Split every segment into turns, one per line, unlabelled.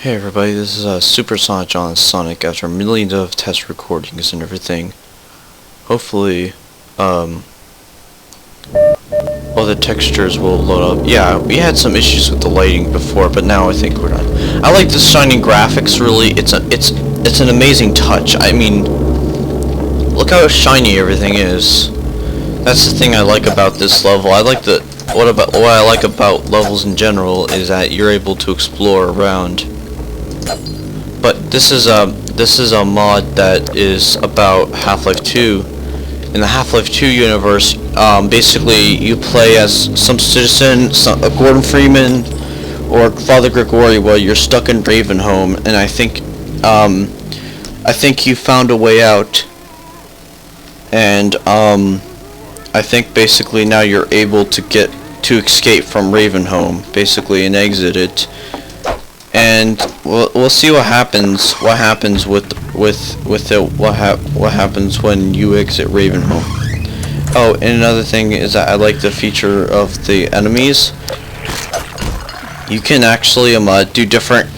Hey everybody, this is Super Sonicjonathansonic after millions of test recordings and everything. Hopefully, all the textures will load up. Yeah, we had some issues with the lighting before, but now I think we're done. I like the shiny graphics, really. It's an amazing touch. I mean, look how shiny everything is. That's the thing I like about this level. What I like about levels in general is that you're able to explore around. But this is a mod that is about Half-Life 2. In the Half-Life 2 universe, basically you play as some citizen, Gordon Freeman, or Father Gregory while you're stuck in Ravenholm, and I think you found a way out, and I think basically now you're able to escape from Ravenholm, basically, and exit it. And we'll see what happens. What happens with it? What happens when you exit Ravenholm? Oh, and another thing is that I like the feature of the enemies. You can actually do different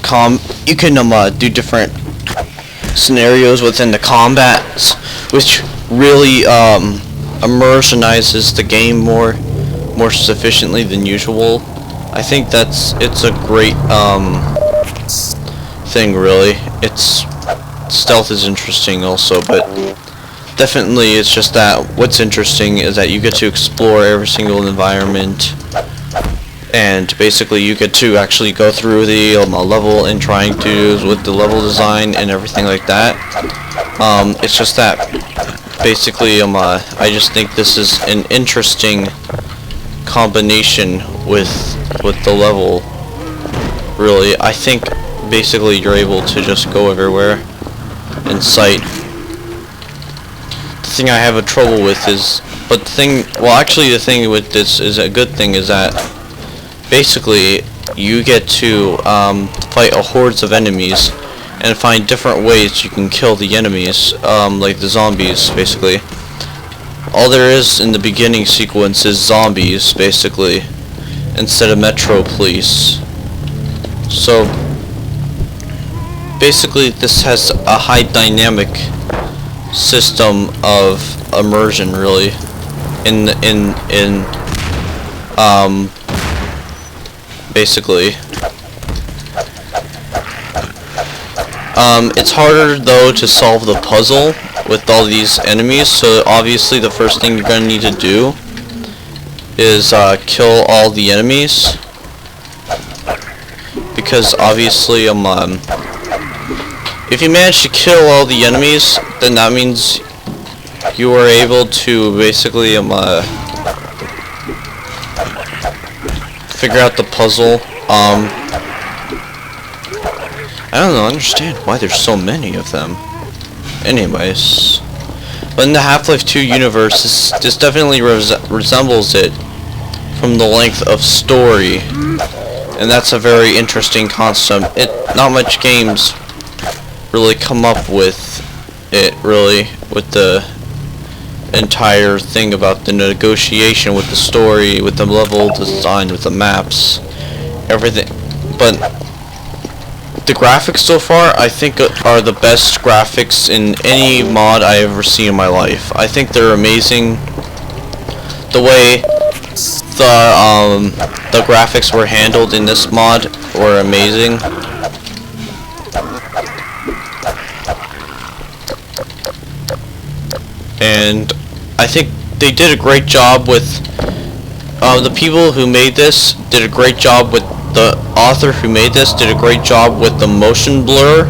do different scenarios within the combats, which really immersionizes the game more sufficiently than usual. I think it's a great thing, really. Stealth is interesting also, but definitely it's just that what's interesting is that you get to explore every single environment, and basically you get to actually go through the level and trying to with the level design and everything like that. It's just that basically I just think this is an interesting combination with the level. Really, I think basically you're able to just go everywhere in sight. The thing I have a trouble with is, the thing with this is a good thing is that basically you get to fight hordes of enemies and find different ways you can kill the enemies, like the zombies, basically. All there is in the beginning sequence is zombies, basically, instead of Metro Police. So basically this has a high dynamic system of immersion, really, basically. It's harder though to solve the puzzle with all these enemies, so obviously the first thing you're gonna need to do is kill all the enemies, because obviously if you manage to kill all the enemies, then that means you are able to basically figure out the puzzle. I don't understand why there's so many of them. Anyways, but in the Half-Life 2 universe, this definitely resembles it from the length of story, and that's a very interesting concept. Not much games really come up with it, really, with the entire thing about the negotiation with the story, with the level design, with the maps, everything. But the graphics so far, I think, are the best graphics in any mod I ever seen in my life. I think they're amazing. The way the graphics were handled in this mod were amazing. And I think they did a great job with the people who made this did a great job with the author who made this did a great job with the motion blur,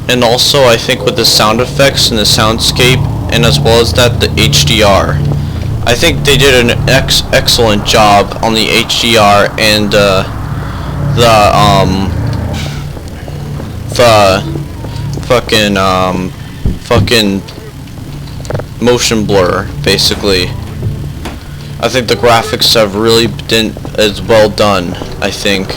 and also I think with the sound effects and the soundscape, and as well as that the HDR. I think they did an excellent job on the HDR and the fucking motion blur, basically. I think the graphics have really been as well done, I think.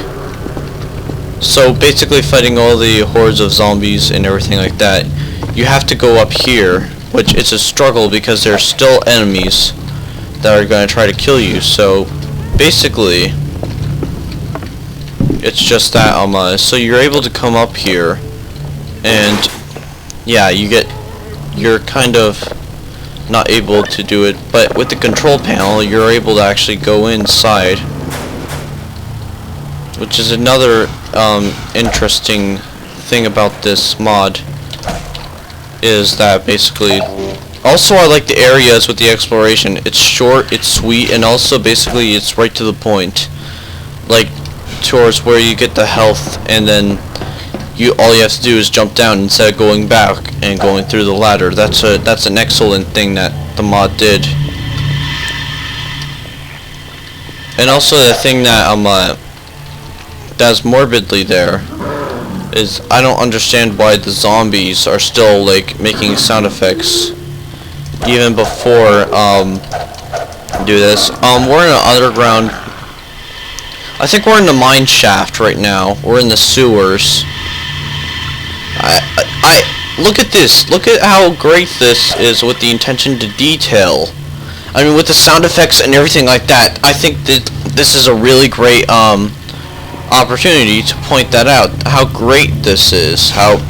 So basically fighting all the hordes of zombies and everything like that, you have to go up here, which is a struggle because there's still enemies that are going to try to kill you. So basically It's just that so you're able to come up here, and yeah, you're kind of not able to do it, but with the control panel you're able to actually go inside, which is another interesting thing about this mod, is that basically also I like the areas with the exploration. It's short, it's sweet, and also basically it's right to the point, like towards where you get the health, and then all you have to do is jump down instead of going back and going through the ladder. That's an excellent thing that the mod did. And also the thing that that's morbidly there is I don't understand why the zombies are still like making sound effects even before do this. We're in an underground. I think we're in the mine shaft right now. We're in the sewers. I look at this. Look at how great this is with the attention to detail. I mean, with the sound effects and everything like that. I think that this is a really great opportunity to point that out. How great this is. How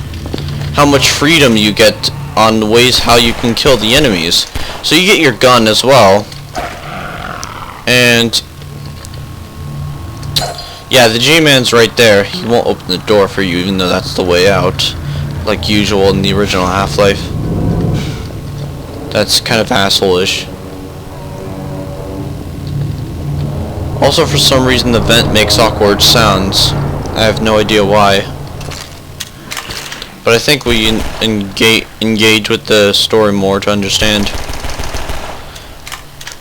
much freedom you get on the ways how you can kill the enemies. So you get your gun as well. And yeah, the G-Man's right there. He won't open the door for you, even though that's the way out, like usual in the original Half-Life. That's kind of asshole-ish. Also, for some reason, the vent makes awkward sounds. I have no idea why. But I think we engage with the story more to understand.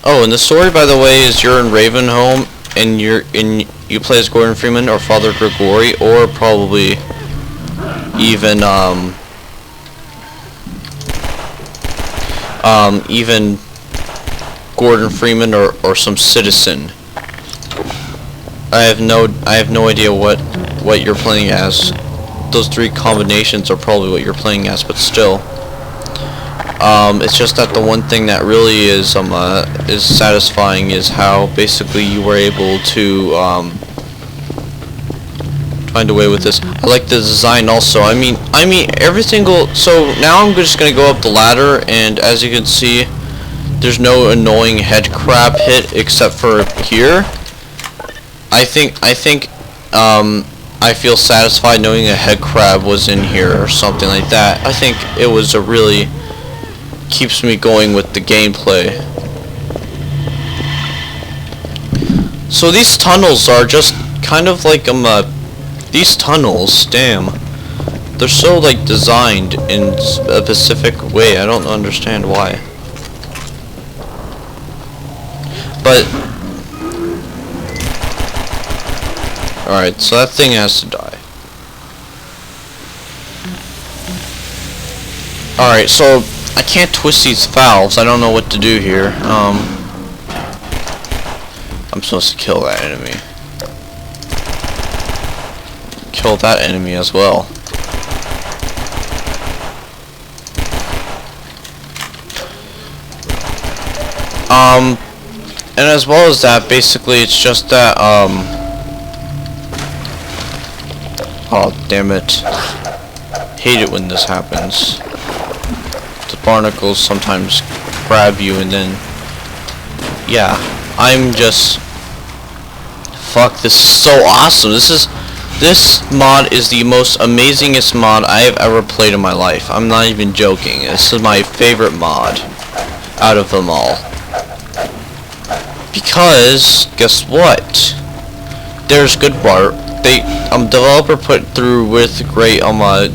Oh, and the story, by the way, is you're in Ravenholm, and you play as Gordon Freeman or Father Gregory, or probably even even Gordon Freeman or some citizen. I have no idea what you're playing as. Those three combinations are probably what you're playing as, but still. It's just that the one thing that really is satisfying is how basically you were able to find a way with this. I like the design also. I mean every single. So now I'm just gonna go up the ladder, and as you can see, there's no annoying head crab hit except for here. I feel satisfied knowing a head crab was in here or something like that. I think it was a really keeps me going with the gameplay. So these tunnels are just kind of like these tunnels, damn, they're so like designed in a specific way. I don't understand why. But alright, so that thing has to die. Alright, so I can't twist these valves. I don't know what to do here. I'm supposed to kill that enemy. Kill that enemy as well. And as well as that, basically it's just that, oh, damn it. Hate it when this happens. The barnacles sometimes grab you, and then yeah, I'm just fuck, this is so awesome. This mod is the most amazingest mod I have ever played in my life. I'm not even joking. This is my favorite mod out of them all. Because guess what? There's good bar. Developer put through with great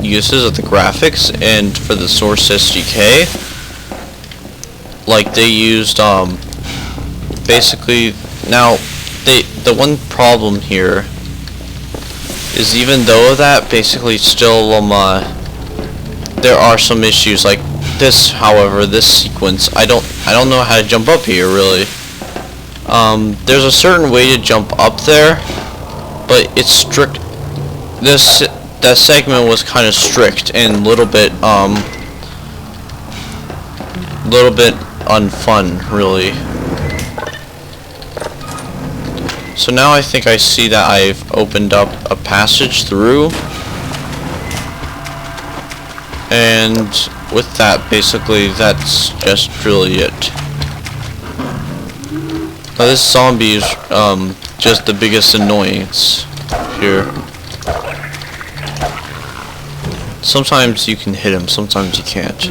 uses of the graphics, and for the Source SDK, like they used basically. Now the one problem here is, even though that basically still there are some issues like this. However, this sequence, I don't know how to jump up here really. There's a certain way to jump up there, but it's strict. That segment was kind of strict and a little bit unfun really. So now I think I see that I've opened up a passage through. And with that, basically, that's just really it. Now this zombie is just the biggest annoyance here. Sometimes you can hit him, sometimes you can't.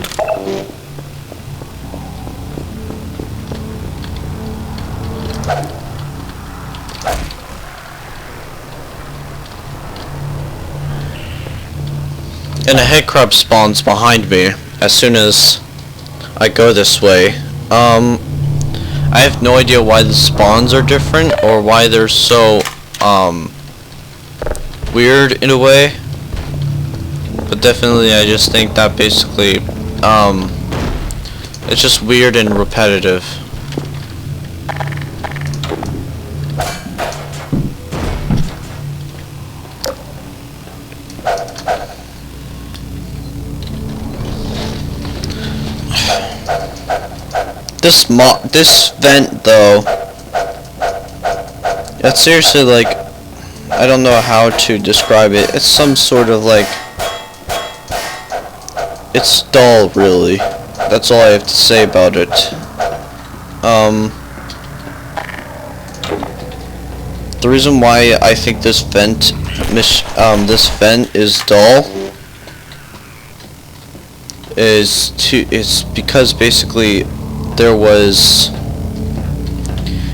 And a head crab spawns behind me as soon as I go this way. I have no idea why the spawns are different or why they're so weird in a way. But definitely I just think that basically it's just weird and repetitive. This vent though, it's seriously like, I don't know how to describe it. It's some sort of like, it's dull really. That's all I have to say about it. The reason why I think this vent is dull is because basically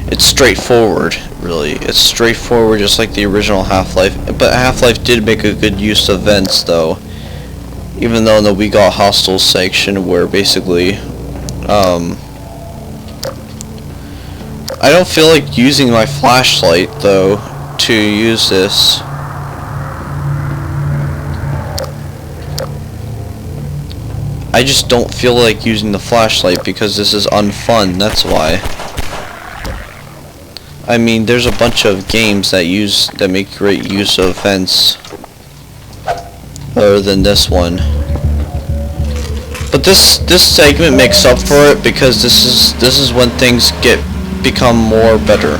it's straightforward, really. It's straightforward, just like the original Half-Life. But Half-Life did make a good use of vents, though. Even though in the We Got Hostile section, where basically, I don't feel like using my flashlight, though, to use this. I just don't feel like using the flashlight because this is unfun, that's why. I mean, there's a bunch of games that make great use of vents other than this one. But this segment makes up for it because this is when things become more better.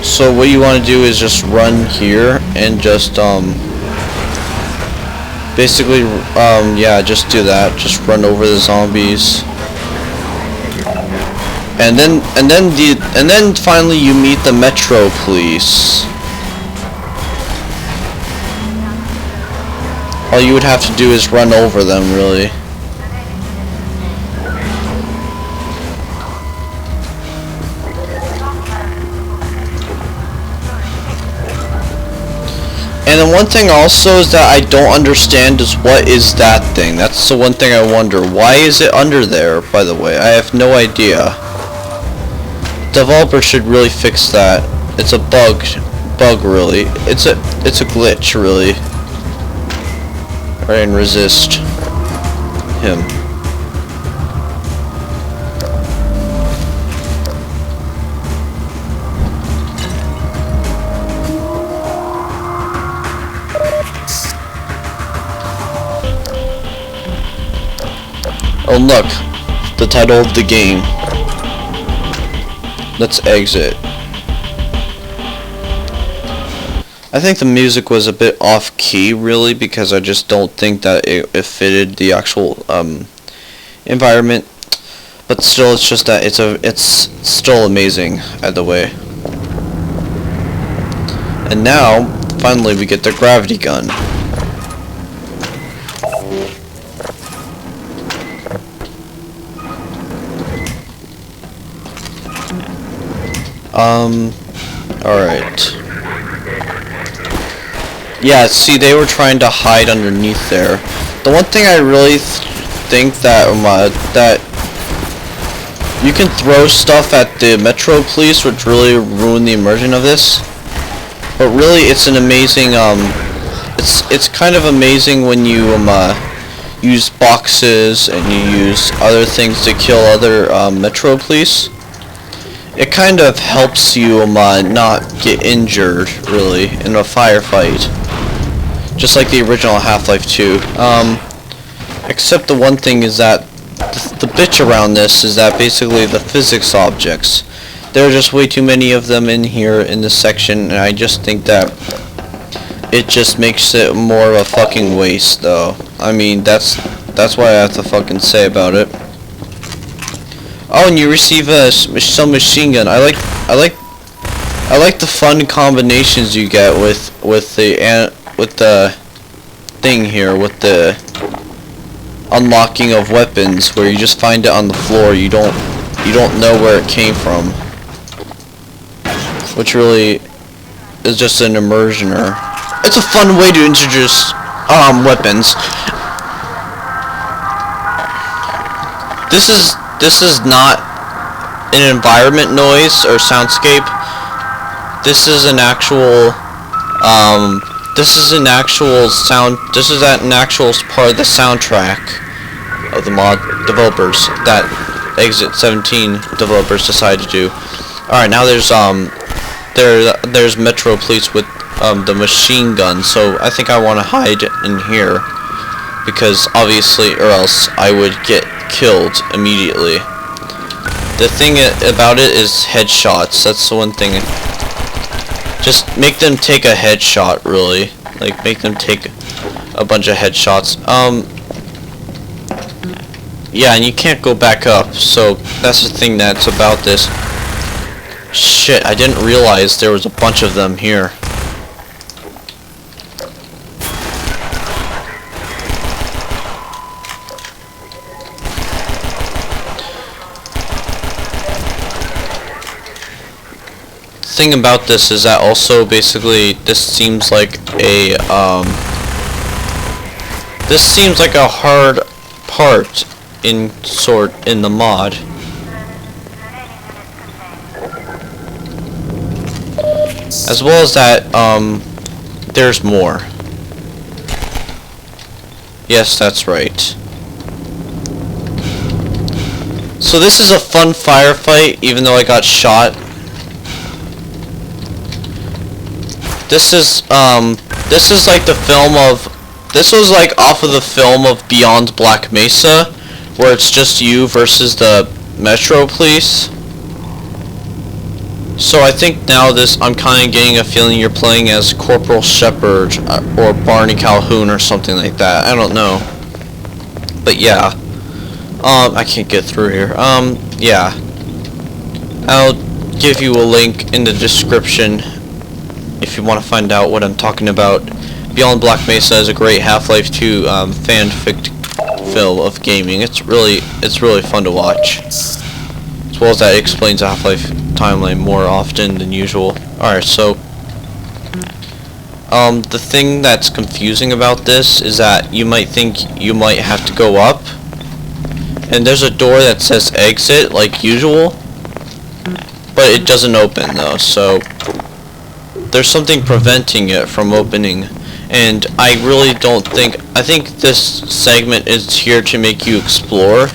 So what you want to do is just run here and just basically, yeah, just do that. Just run over the zombies, and then finally you meet the Metro Police. All you would have to do is run over them, really. And then one thing also is that I don't understand is what is that thing? That's the one thing I wonder. Why is it under there, by the way? I have no idea. Developers should really fix that. It's a bug really. It's a glitch really. Right, and resist him. Oh look, the title of the game. Let's exit. I think the music was a bit off key really because I just don't think that it fitted the actual environment. But still, it's just that it's still amazing either way. And now, finally we get the gravity gun. Alright. Yeah, see, they were trying to hide underneath there. The one thing I really think that that you can throw stuff at the Metro Police, which really ruin the immersion of this. But really, it's an amazing, it's kind of amazing when you use boxes and you use other things to kill other Metro Police. It kind of helps you not get injured, really, in a firefight. Just like the original Half-Life 2. Except the one thing is that the bitch around this is that basically the physics objects, There are just way too many of them in here in this section, and I just think that it just makes it more of a fucking waste, though. I mean, that's what I have to fucking say about it. Oh, and you receive some machine gun. I like the fun combinations you get with the thing here, with the unlocking of weapons, where you just find it on the floor. You don't know where it came from, which really is just an immersioner. It's a fun way to introduce weapons. This is not an environment noise or soundscape. This is an actual sound. This is an actual part of the soundtrack of the mod developers that Exit 17 developers decided to do. All right, now there's Metro Police with the machine gun. So I think I want to hide in here because obviously, or else I would get killed immediately. The thing about it is headshots. That's the one thing. Just make them take a headshot, really. Like, make them take a bunch of headshots. Yeah, and you can't go back up, so that's the thing that's about this. Shit, I didn't realize there was a bunch of them here. Thing about this is that also basically this seems like a hard part in the mod. As well as that there's more. Yes, that's right. So this is a fun firefight, even though I got shot. This is like the film of, this was like off of the film of Beyond Black Mesa, where it's just you versus the Metro Police. So I think now I'm kind of getting a feeling you're playing as Corporal Shepard or Barney Calhoun or something like that. I don't know. But yeah. I can't get through here. Yeah. I'll give you a link in the description if you want to find out what I'm talking about. Beyond Black Mesa is a great Half-Life 2 fanfic film of gaming. It's really fun to watch. As well as that, it explains the Half-Life timeline more often than usual. Alright, so the thing that's confusing about this is that you might think you might have to go up, and there's a door that says exit like usual, but it doesn't open though, so there's something preventing it from opening. And I really don't think, I think this segment is here to make you explore,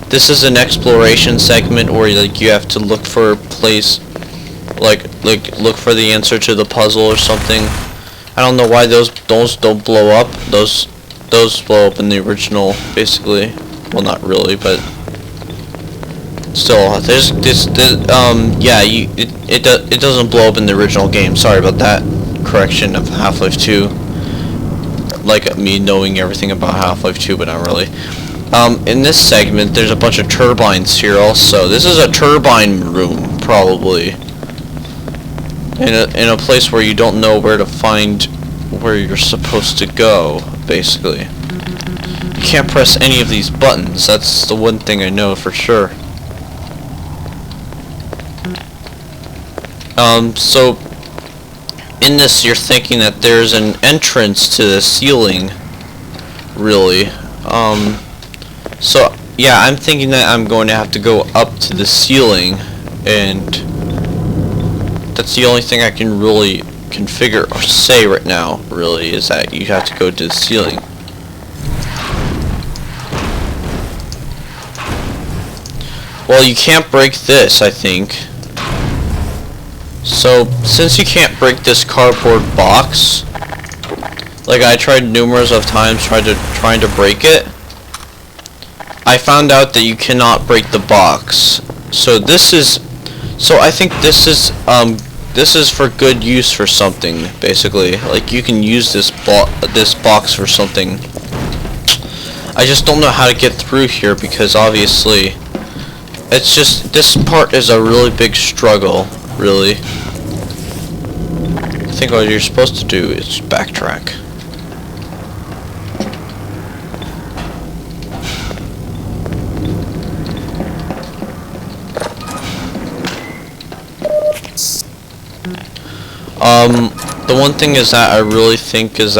this is an exploration segment where like you have to look for a place, like look for the answer to the puzzle or something. I don't know why those don't blow up. Those blow up in the original, basically. Well, not really, but still, yeah, it doesn't blow up in the original game. Sorry about that correction of Half-Life 2. Like me knowing everything about Half-Life 2, but not really. In this segment, there's a bunch of turbines here also. This is a turbine room, probably. In a place where you don't know where to find where you're supposed to go, basically. You can't press any of these buttons. That's the one thing I know for sure. So in this, you're thinking that there's an entrance to the ceiling, really. So yeah, I'm thinking that I'm going to have to go up to the ceiling, and that's the only thing I can really configure or say right now, really, is that you have to go to the ceiling. Well, you can't break this, I think. So, since you can't break this cardboard box, like I tried numerous of times trying to break it, I found out that you cannot break the box. So this is So I think this is for good use for something, basically. Like, you can use this box for something. I just don't know how to get through here because obviously it's just, this part is a really big struggle, really. I think what you're supposed to do is backtrack. The one thing is that I really think is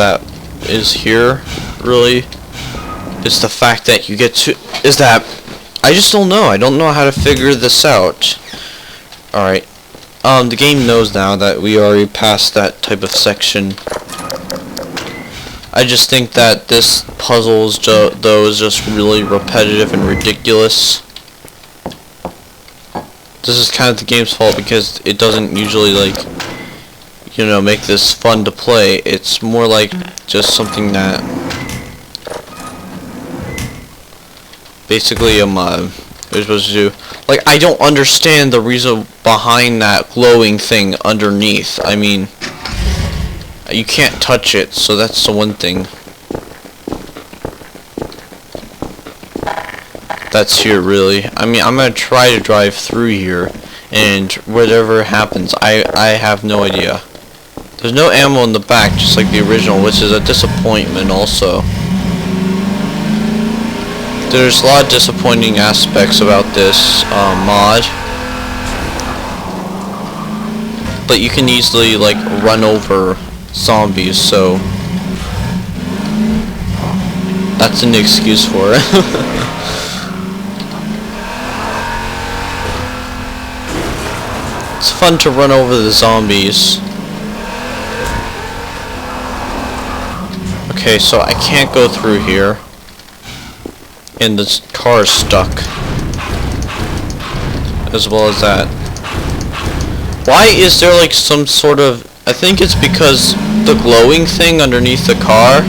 here, really, is the fact that you get to, is that, I just don't know. I don't know how to figure this out. Alright. The game knows now that we already passed that type of section. I just think that this puzzle is though is just really repetitive and ridiculous. This is kind of the game's fault because it doesn't usually, like, you know, make this fun to play. It's more like just something that basically you're supposed to do. Like, I don't understand the reason behind that glowing thing underneath. I mean, you can't touch it, so that's the one thing. That's here, really. I mean, I'm gonna try to drive through here, and whatever happens, I have no idea. There's no ammo in the back, just like the original, which is a disappointment also. There's a lot of disappointing aspects about this mod. But you can easily, like, run over zombies, so that's an excuse for it. It's fun to run over the zombies. Okay, so I can't go through here. And this car is stuck. As well as that. Why is there, like, some sort of... I think it's because the glowing thing underneath the car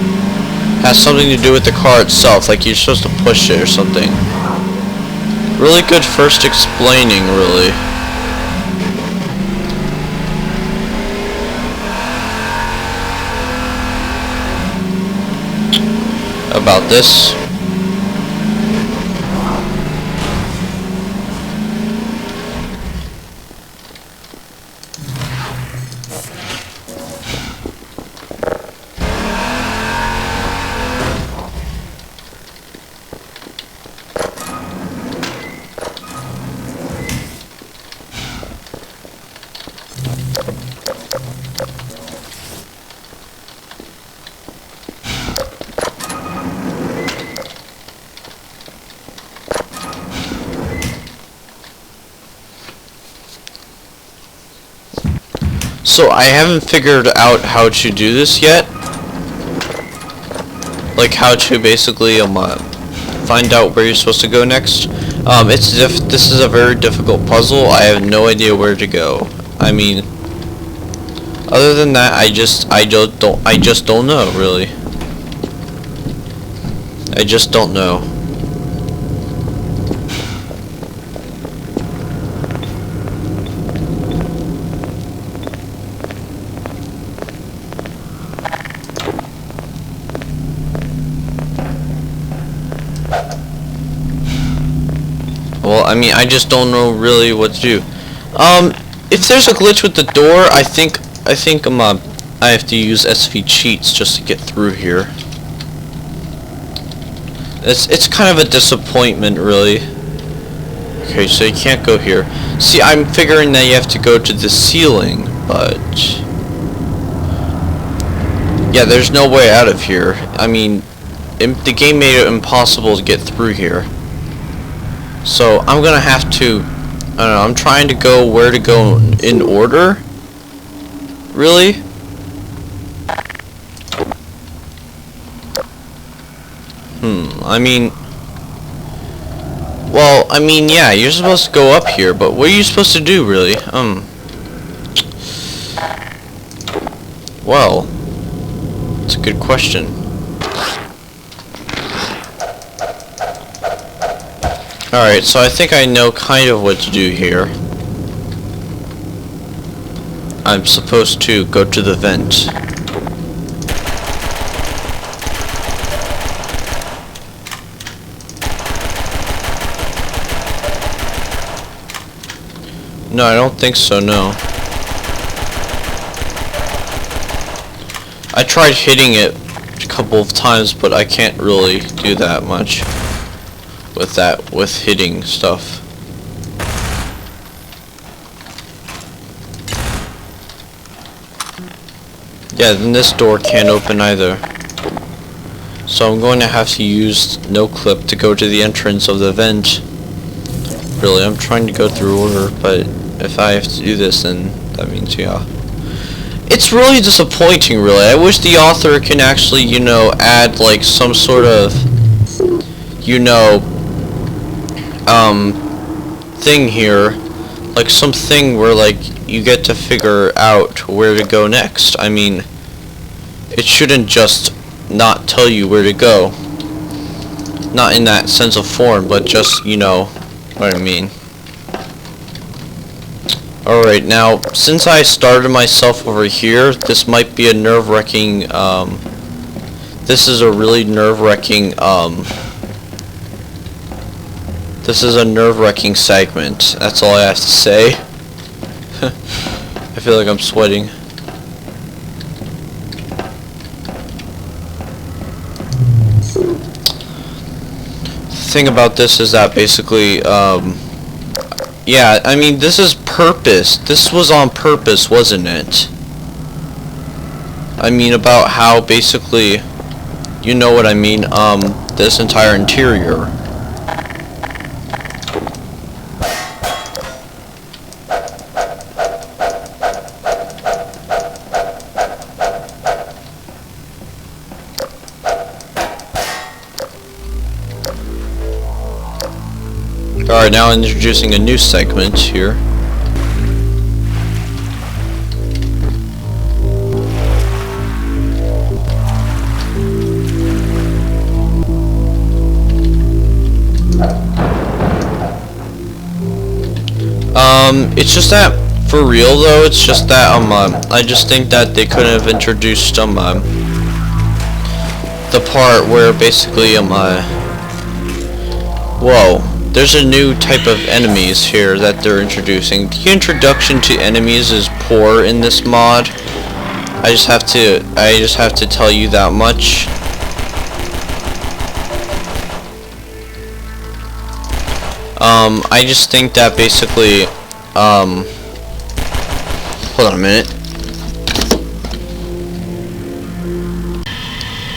has something to do with the car itself. Like, you're supposed to push it or something. Really good first explaining, really. About this. So I haven't figured out how to do this yet. Like how to basically find out where you're supposed to go next. This is a very difficult puzzle. I have no idea where to go. I mean, other than that, I just don't know, really. I just don't know. Well, I mean, I just don't know really what to do. If there's a glitch with the door, I think I have to use SV cheats just to get through here. It's kind of a disappointment, really. Okay, so you can't go here. See, I'm figuring that you have to go to the ceiling, but yeah, there's no way out of here. I mean, the game made it impossible to get through here. So I'm gonna have to, I don't know, I'm trying to go where to go in order. Really? I mean, well, I mean, yeah, you're supposed to go up here, but what are you supposed to do, really? Well, it's a good question. Alright, so I think I know kind of what to do here. I'm supposed to go to the vent. No, I don't think so, no. I tried hitting it a couple of times, but I can't really do that much with hitting stuff. Yeah, then this door can't open either. So I'm going to have to use no clip to go to the entrance of the vent. Really, I'm trying to go through order, but if I have to do this, then that means, yeah. It's really disappointing, really. I wish the author can actually, you know, add, like, some sort of, you know, thing here. Like, something where, like, you get to figure out where to go next. I mean, it shouldn't just not tell you where to go. Not in that sense of form, but just, you know, what I mean. Alright, now, since I started myself over here, this might be a nerve-wracking, this is a really nerve-wracking, this is a nerve-wracking segment. That's all I have to say. I feel like I'm sweating. The thing about this is that basically, yeah, I mean, this is purpose. This was on purpose, wasn't it? I mean, about how basically, you know what I mean, this entire interior. Alright, now introducing a new segment here. It's just that, for real though, it's just that, I just think that they could have introduced, the part where basically, whoa. There's a new type of enemies here that they're introducing. The introduction to enemies is poor in this mod. I just have to tell you that much. I just think that basically, hold on a minute.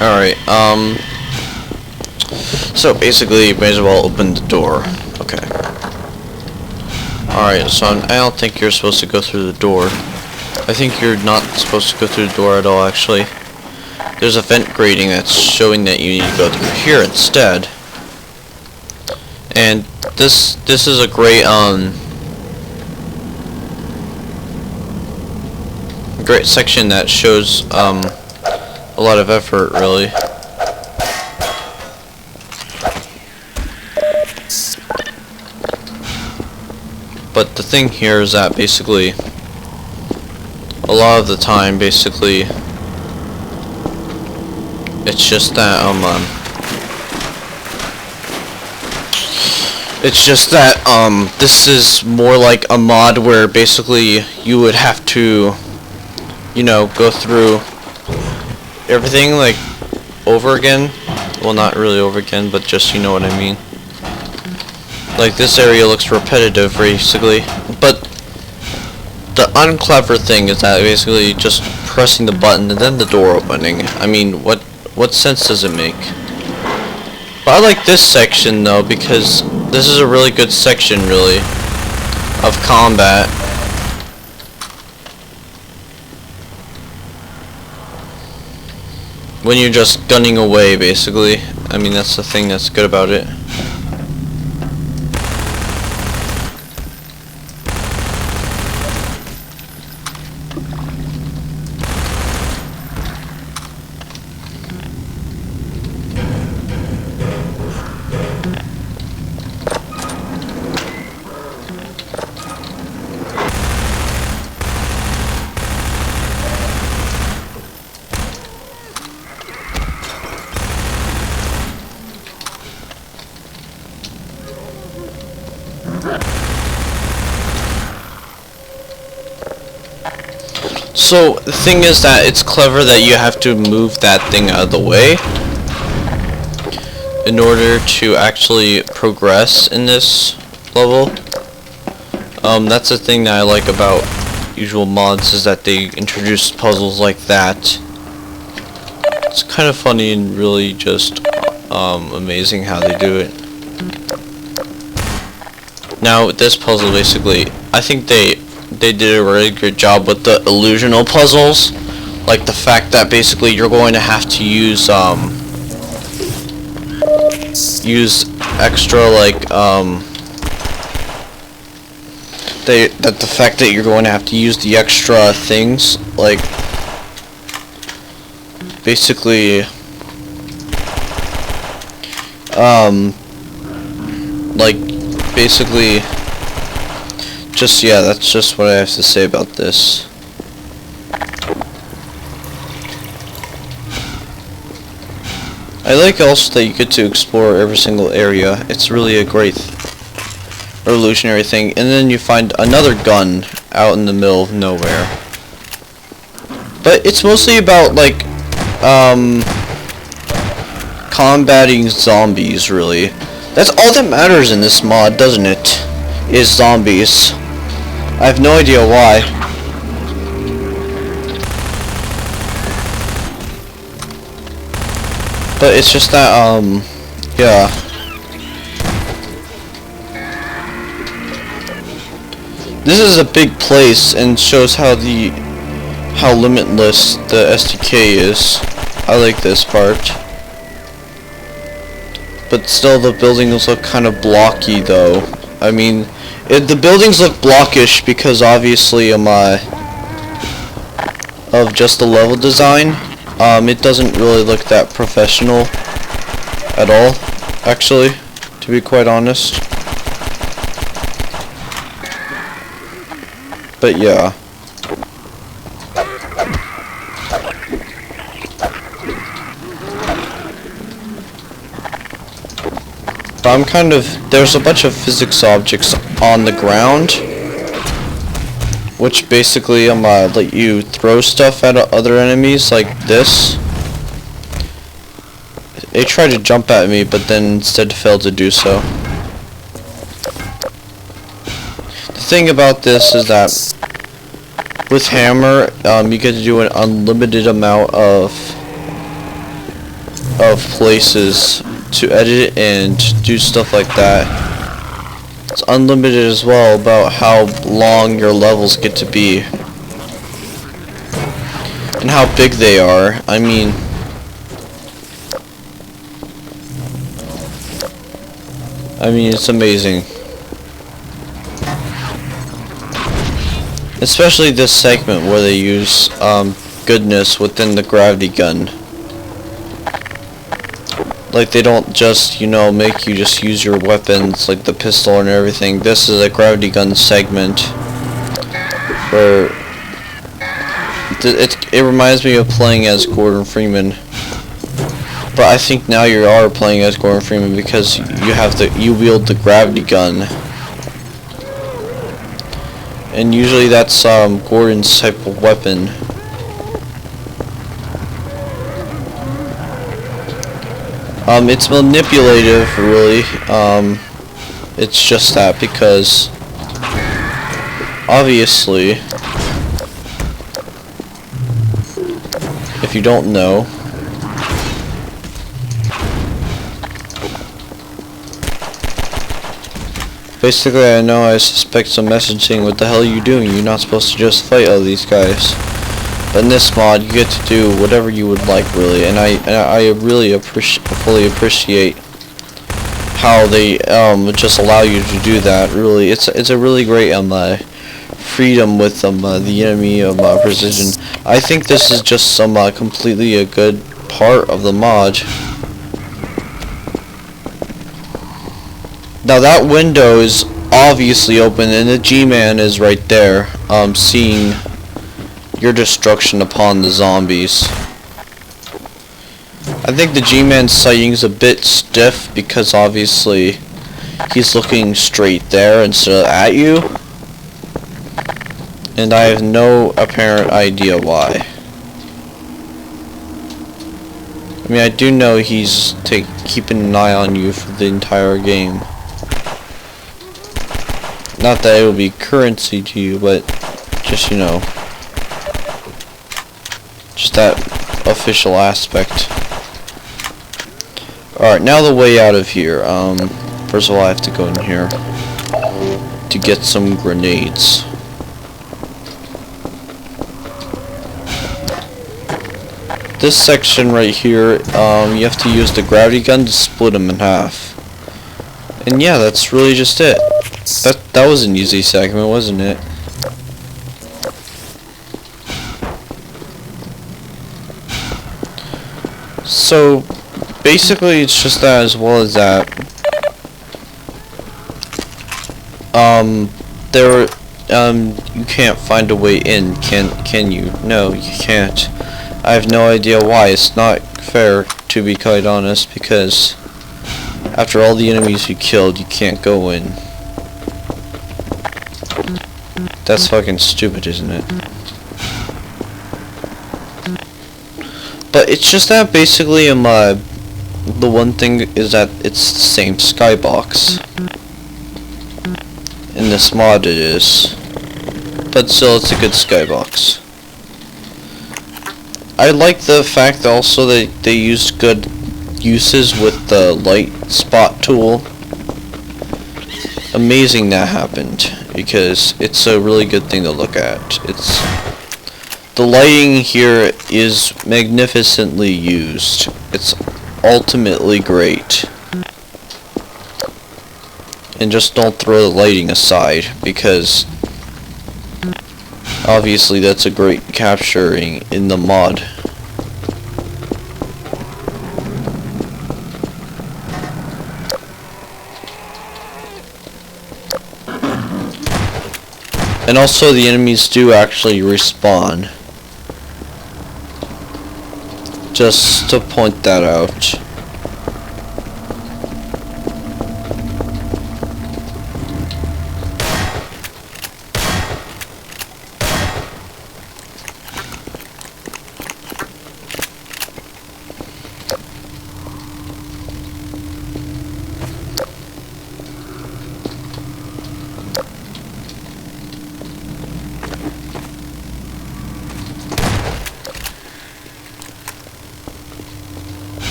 Alright, so basically, you may as well open the door. Okay. Alright, so I don't think you're supposed to go through the door. I think you're not supposed to go through the door at all, actually. There's a vent grating that's showing that you need to go through here instead. And this is a great, great section that shows, a lot of effort, really. But the thing here is that basically, a lot of the time, basically, it's just that, this is more like a mod where basically you would have to, you know, go through everything, like, over again. Well, not really over again, but just, you know what I mean. Like, this area looks repetitive, basically. But the unclever thing is that basically just pressing the button and then the door opening. I mean, what sense does it make? But I like this section, though, because this is a really good section, really, of combat. When you're just gunning away, basically. I mean, that's the thing that's good about it. So the thing is that it's clever that you have to move that thing out of the way in order to actually progress in this level. That's the thing that I like about usual mods, is that they introduce puzzles like that. It's kind of funny and really just amazing how they do it. Now with this puzzle, basically, I think they did a really good job with the illusional puzzles, like the fact that basically you're going to have to use extra, like the fact that you're going to have to use the extra things, like basically just, yeah, that's just what I have to say about this. I like also that you get to explore every single area. It's really a great revolutionary thing. And then you find another gun out in the middle of nowhere. But it's mostly about, like, combating zombies, really. That's all that matters in this mod, doesn't it? Is zombies. I have no idea why. But it's just that, yeah. This is a big place and shows how limitless the SDK is. I like this part. But still, the buildings look kind of blocky, though. I mean, the buildings look blockish because obviously of just the level design. It doesn't really look that professional at all, actually, to be quite honest. But yeah. There's a bunch of physics objects on the ground, which basically let you throw stuff at other enemies, like this. They tried to jump at me, but then instead failed to do so. The thing about this is that with Hammer, you get to do an unlimited amount of places to edit and do stuff like that. It's unlimited as well about how long your levels get to be and how big they are. I mean, it's amazing. Especially this segment where they use goodness within the gravity gun. Like, they don't just, make you just use your weapons, like the pistol and everything. This is a gravity gun segment where it reminds me of playing as Gordon Freeman. But I think now you are playing as Gordon Freeman because you wield the gravity gun. And usually that's Gordon's type of weapon. It's manipulative, really. It's just that because obviously, if you don't know, basically I suspect some messaging. What the hell are you doing? You're not supposed to just fight all these guys. But in this mod, you get to do whatever you would like, really, and I really fully appreciate how they just allow you to do that. Really, it's a really great freedom with the enemy precision. I think this is just completely a good part of the mod. Now that window is obviously open, and the G-Man is right there, seeing your destruction upon the zombies. I think the G-Man's sighting's a bit stiff because obviously he's looking straight there instead of at you. And I have no apparent idea why. I mean, I do know he's keeping an eye on you for the entire game. Not that it will be currency to you, but just, you know, just that official aspect. Alright, now the way out of here. First of all, I have to go in here to get some grenades. This section right here, you have to use the gravity gun to split them in half. And yeah, that's really just it. That was an easy segment, wasn't it? So basically it's just that, as well as that. You can't find a way in, can you? No, you can't. I have no idea why. It's not fair, to be quite honest, because after all the enemies you killed, you can't go in. That's fucking stupid, isn't it? But it's just that basically the one thing is that it's the same skybox. In this mod it is. But still, it's a good skybox. I like the fact also that they used good uses with the light spot tool. Amazing that happened, because it's a really good thing to look at. The lighting here is magnificently used. It's ultimately great. And just don't throw the lighting aside, because obviously that's a great capturing in the mod. And also the enemies do actually respawn. Just to point that out.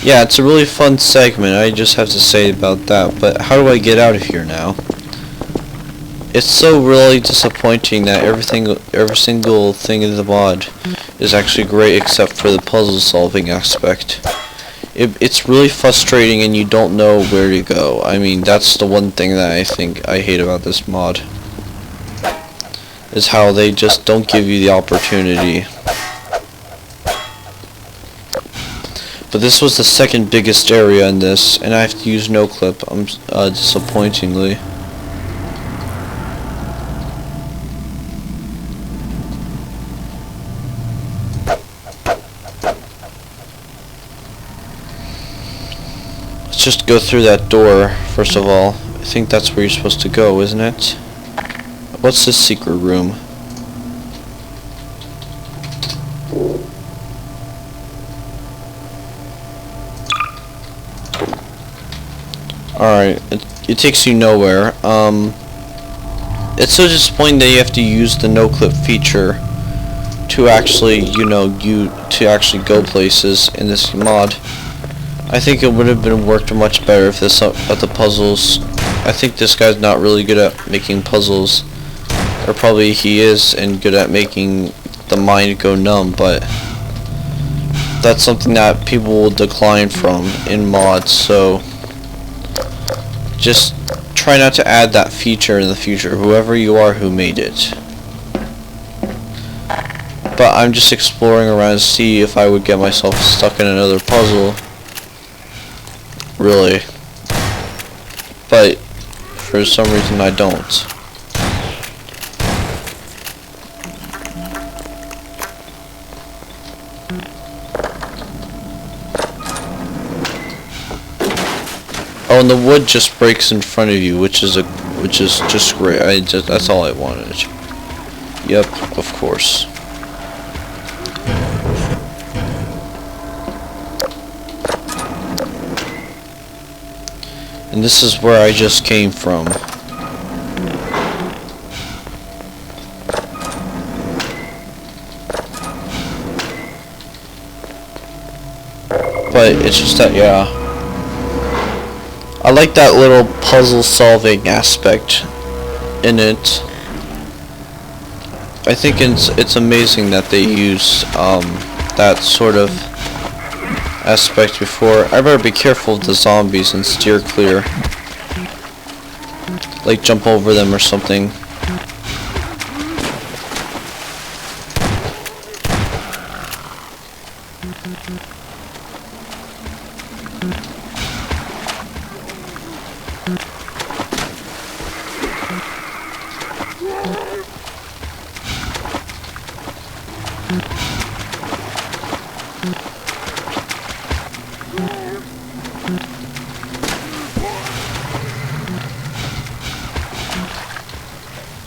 Yeah, it's a really fun segment, I just have to say about that, but how do I get out of here now? It's so really disappointing that every single thing in the mod is actually great except for the puzzle solving aspect. It's really frustrating and you don't know where to go. I mean, that's the one thing that I think I hate about this mod, is how they just don't give you the opportunity. But this was the second biggest area in this, and I have to use no clip, disappointingly. Let's just go through that door, first of all. I think that's where you're supposed to go, isn't it? What's this secret room? Alright, it takes you nowhere. It's so disappointing that you have to use the no-clip feature to actually, to actually go places in this mod. I think it would have been worked much better if the puzzles. I think this guy's not really good at making puzzles, or probably he is and good at making the mind go numb, but that's something that people will decline from in mods, so just try not to add that feature in the future, whoever you are who made it. But I'm just exploring around to see if I would get myself stuck in another puzzle. Really. But for some reason I don't. Oh, and the wood just breaks in front of you, which is just great. That's all I wanted. Yep, of course. And this is where I just came from. But it's just that, yeah. I like that little puzzle solving aspect in it. I think it's amazing that they use that sort of aspect before. I better be careful of the zombies and steer clear. Like jump over them or something.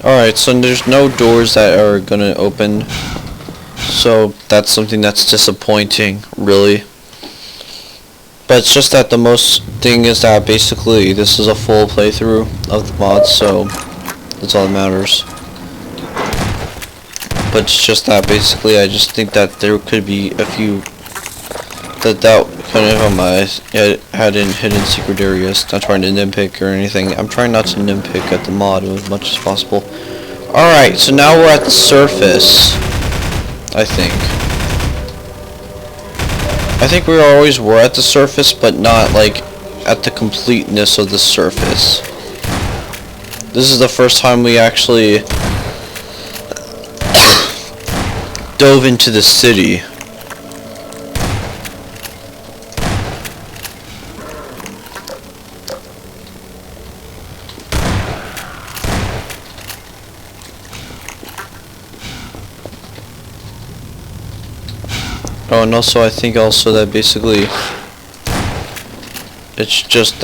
Alright, so there's no doors that are gonna open, so that's something that's disappointing, really. But it's just that the most thing is that basically this is a full playthrough of the mod, so that's all that matters. But it's just that basically I just think that there could be a few that kind of had in hidden secret areas. Not trying to nitpick or anything. I'm trying not to nitpick at the mod as much as possible. Alright, so now we're at the surface, I think. I think we always were at the surface, but not like at the completeness of the surface. This is the first time we actually dove into the city. Oh, and also I think also that basically it's just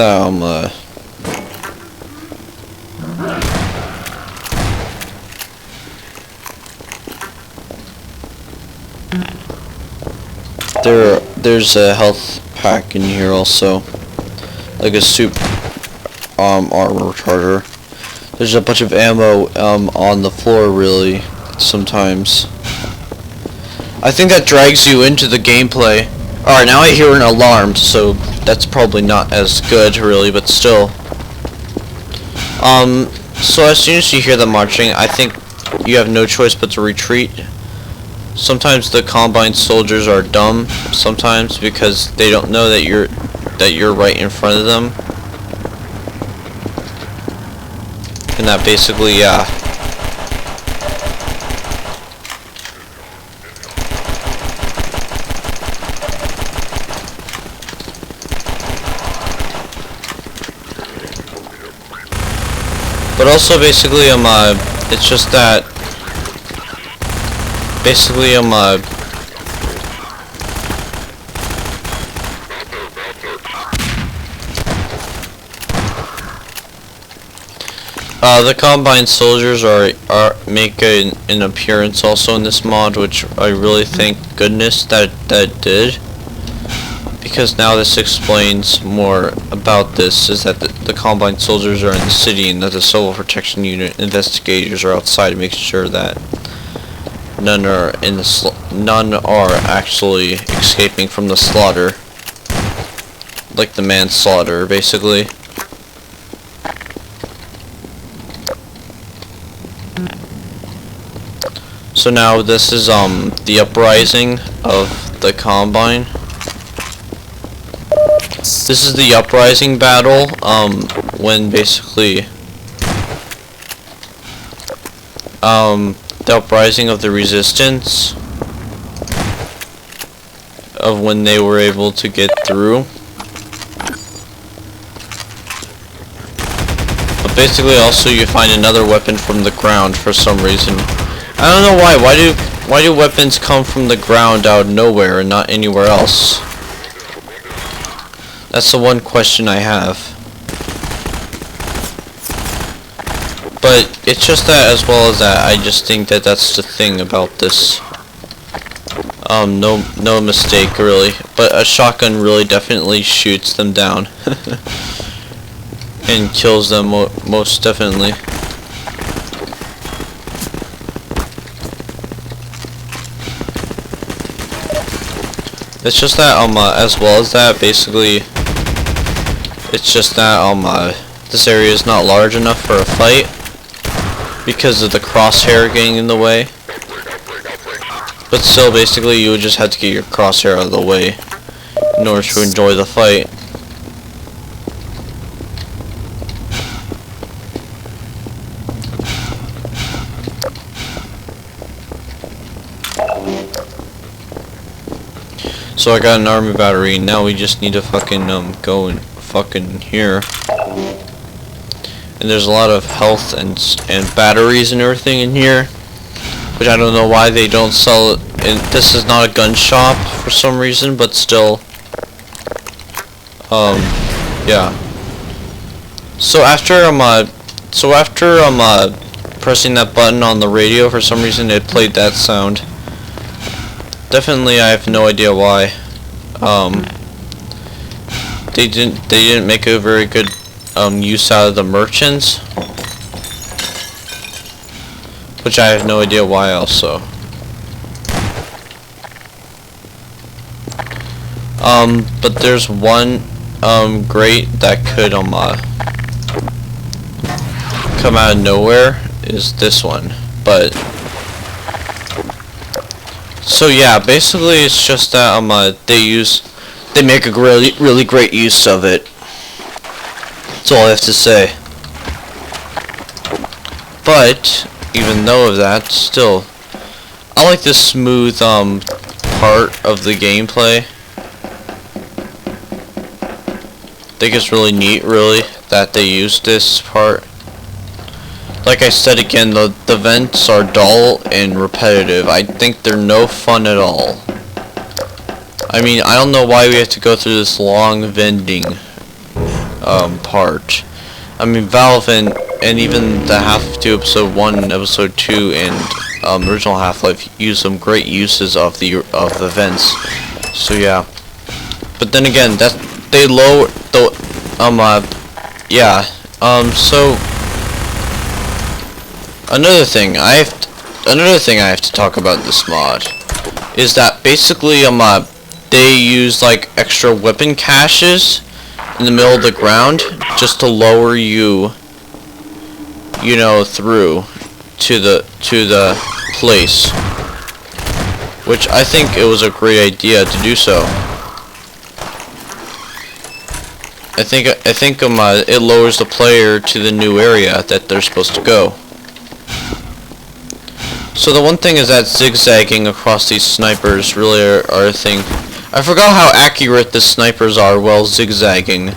there's a health pack in here also, like a soup armor charger. There's a bunch of ammo on the floor really sometimes. I think that drags you into the gameplay. Alright, now I hear an alarm, so that's probably not as good really, but still. So as soon as you hear them marching, I think you have no choice but to retreat. Sometimes the Combine soldiers are dumb, sometimes because they don't know that you're right in front of them. And that basically, yeah. But also basically it's just that basically the Combine soldiers make an appearance also in this mod, which I really thank goodness that did. Because now this explains more about this, is that the Combine soldiers are in the city and that the Civil Protection Unit investigators are outside making sure that none are actually escaping from the slaughter. Like the manslaughter, basically. So now this is the uprising of the Combine. This is the uprising battle, when basically, the uprising of the resistance, of when they were able to get through. But basically also you find another weapon from the ground for some reason. I don't know why Why do weapons come from the ground out of nowhere and not anywhere else? That's the one question I have. But it's just that, as well as that, I just think that that's the thing about this. No mistake really, but a shotgun really definitely shoots them down and kills them most definitely. It's just that as well as that, basically, it's just that this area is not large enough for a fight because of the crosshair getting in the way. But still, basically, you would just have to get your crosshair out of the way in order to enjoy the fight. So I got an army battery. Now we just need to fucking go and fucking here. And there's a lot of health and batteries and everything in here, which I don't know why they don't sell it. And this is not a gun shop for some reason, but still, yeah. So after pressing that button on the radio, for some reason it played that sound. Definitely, I have no idea why. They didn't make a very good use out of the merchants, which I have no idea why also. But there's one grate that could come out of nowhere, is this one. But so yeah, basically it's just that they make a really great use of it. That's all I have to say. But even though of that, still, I like this smooth part of the gameplay. I think it's really neat, really, that they used this part. Like I said again, the vents are dull and repetitive. I think they're no fun at all. I mean, I don't know why we have to go through this long vending part. I mean, Valve and even the Half-Life Episode 1 and Episode 2 and original Half-Life use some great uses of the vents. So yeah. But then again, they lower the yeah. So another thing I have to talk about this mod is that basically they use like extra weapon caches in the middle of the ground just to lower you know, through to the place, which I think it was a great idea to do so. I think it lowers the player to the new area that they're supposed to go. So the one thing is that zigzagging across these snipers really are a thing. I forgot how accurate the snipers are while zigzagging.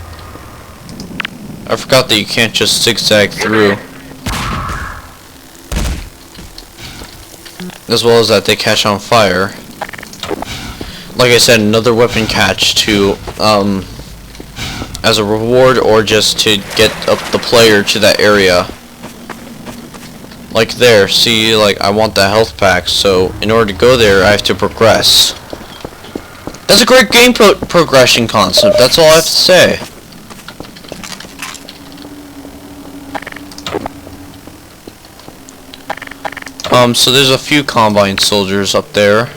I forgot that you can't just zigzag through. As well as that they catch on fire. Like I said, another weapon catch to as a reward or just to get up the player to that area. Like there, see, like I want the health pack, so in order to go there I have to progress. That's a great game progression concept, that's all I have to say. So there's a few Combine soldiers up there.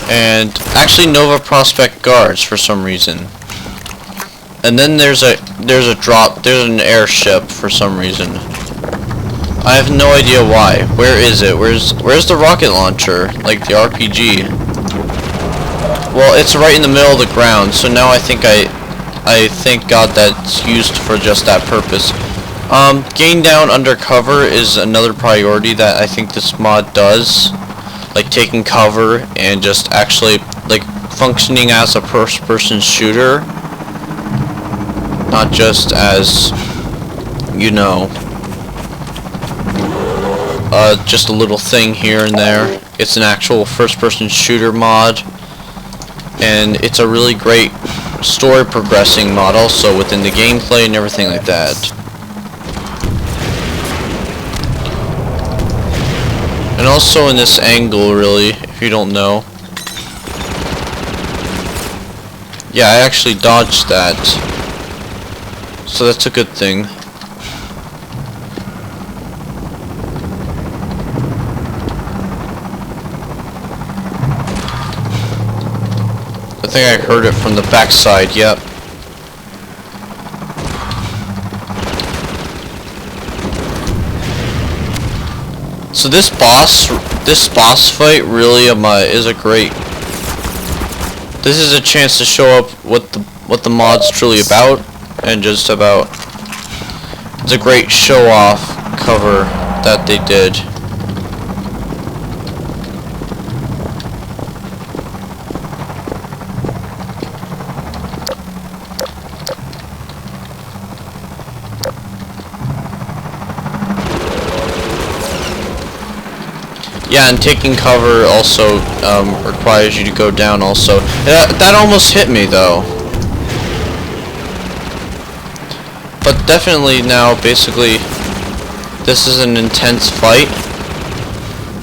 And actually Nova Prospect guards for some reason. And then there's an airship for some reason. I have no idea why. Where is it? Where's the rocket launcher? Like the RPG. Well, it's right in the middle of the ground, so now I thank God that's used for just that purpose. Getting down undercover is another priority that I think this mod does. Like taking cover and just actually like functioning as a first-person shooter. Not just as, you know, just a little thing here and there. It's an actual first-person shooter mod, and it's a really great story progressing mod also within the gameplay and everything like that. And also in this angle, really, if you don't know. Yeah, I actually dodged that, so that's a good thing. I think I heard it from the backside, yep. So this boss fight really is a great. This is a chance to show up what the mod's truly about, and just about. It's a great show off cover that they did. Yeah, and taking cover also requires you to go down also. That almost hit me though. But definitely now, basically, this is an intense fight.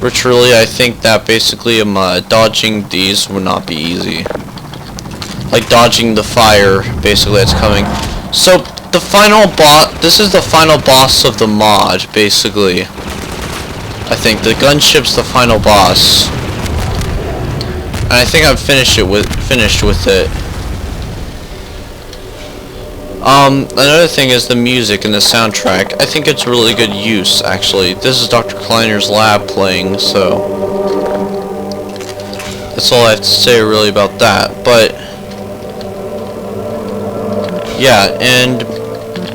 Which really, I think that basically dodging these would not be easy. Like dodging the fire, basically, that's coming. So, the final boss, this is the final boss of the mod, basically. I think the gunship's the final boss, and I think I'm finished with it. Another thing is the music and the soundtrack. I think it's really good use, actually. This is Dr. Kleiner's lab playing, so that's all I have to say really about that. But yeah, and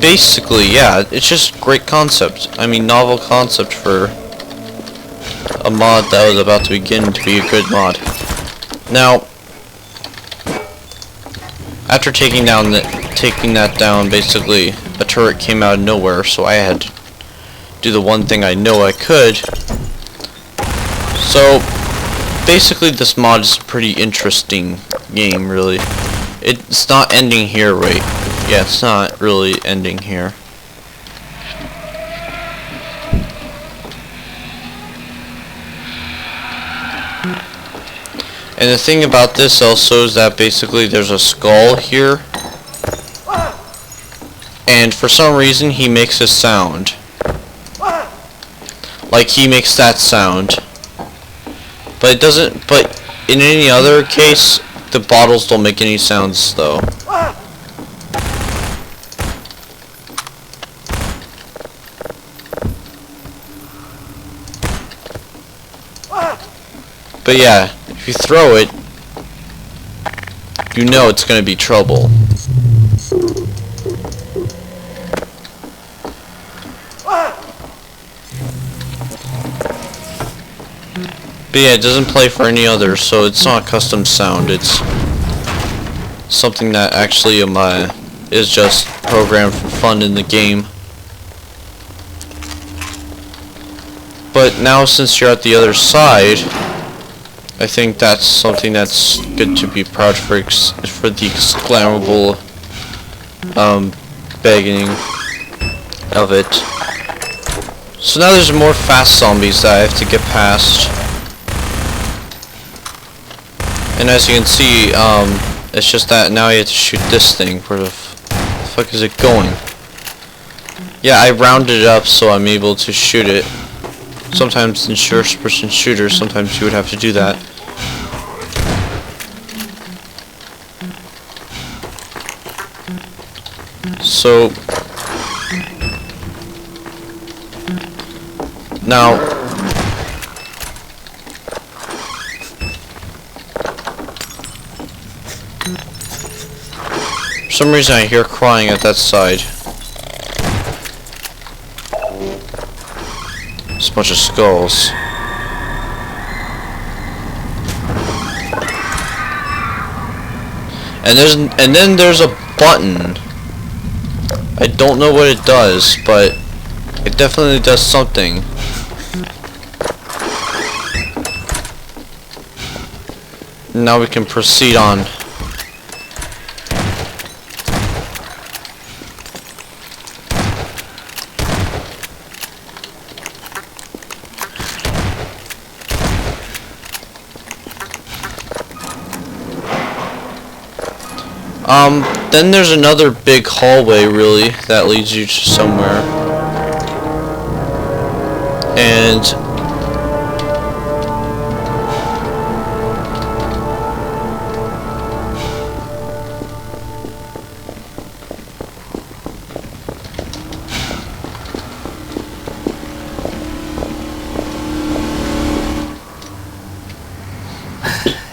basically, yeah, it's just great concept. I mean, novel concept for a mod that was about to begin to be a good mod. Now, after taking that down, basically a turret came out of nowhere, so I had to do the one thing I know I could. So basically, this mod is a pretty interesting game, really. It's not ending here, right? Yeah, it's not really ending here. And the thing about this also is that basically there's a skull here, and for some reason he makes a sound. Like he makes that sound. But it doesn't, but in any other case, the bottles don't make any sounds though. But yeah, if you throw it, you know it's gonna be trouble. But yeah, it doesn't play for any others, so it's not a custom sound. It's something that actually is just programmed for fun in the game. But now, since you're at the other side, I think that's something that's good to be proud for the exclamable beginning of it. So now there's more fast zombies that I have to get past. And as you can see, it's just that now you have to shoot this thing. Where the fuck is it going? Yeah, I rounded it up so I'm able to shoot it. Sometimes in first-person shooters, sometimes you would have to do that. So now for some reason I hear crying at that side. It's a bunch of skulls. And then there's a button. I don't know what it does, but it definitely does something. Now we can proceed on. Then there's another big hallway, really, that leads you to somewhere. And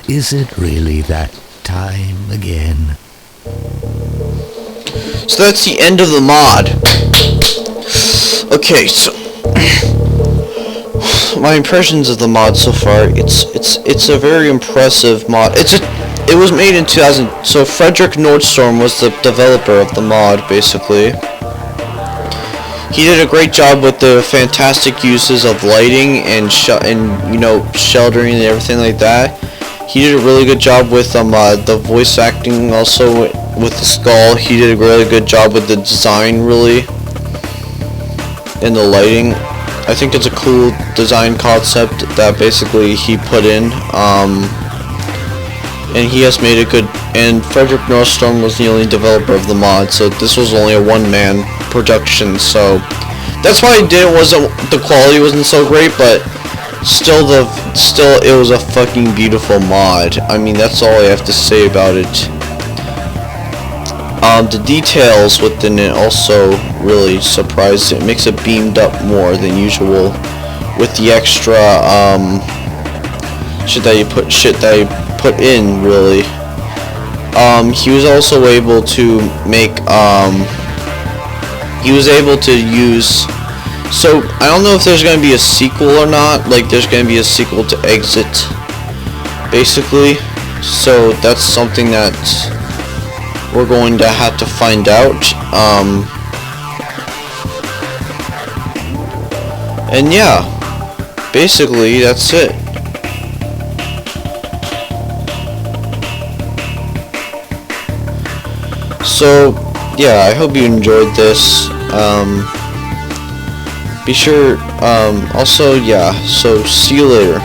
is it really that time again?
so that's the end of the mod. Okay, so my impressions of the mod so far, it's a very impressive mod. It was made in 2000. So Frederick Nordstorm was the developer of the mod, basically. He did a great job with the fantastic uses of lighting and you know, sheltering and everything like that. He did a really good job with the voice acting, also with the skull. He did a really good job with the design, really, and the lighting. I think it's a cool design concept that basically he put in, and he has made a good. And Frederick Nordstorm was the only developer of the mod, so this was only a one-man production. So that's why the quality wasn't so great, but still it was a fucking beautiful mod. I mean, that's all I have to say about it. The details within it also really surprised. It makes it beamed up more than usual with the extra shit that you put in, really. He was also able to make he was able to use. So, I don't know if there's going to be a sequel or not. Like, there's going to be a sequel to Exit, basically. So, that's something that we're going to have to find out. And yeah, basically, that's it. So, yeah, I hope you enjoyed this. Be sure, also, yeah, so see you later.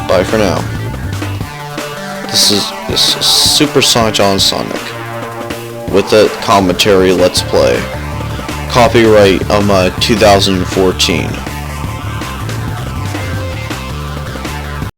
Bye for now. This is Super Sonicjonathansonic with a commentary Let's Play. Copyright 2014.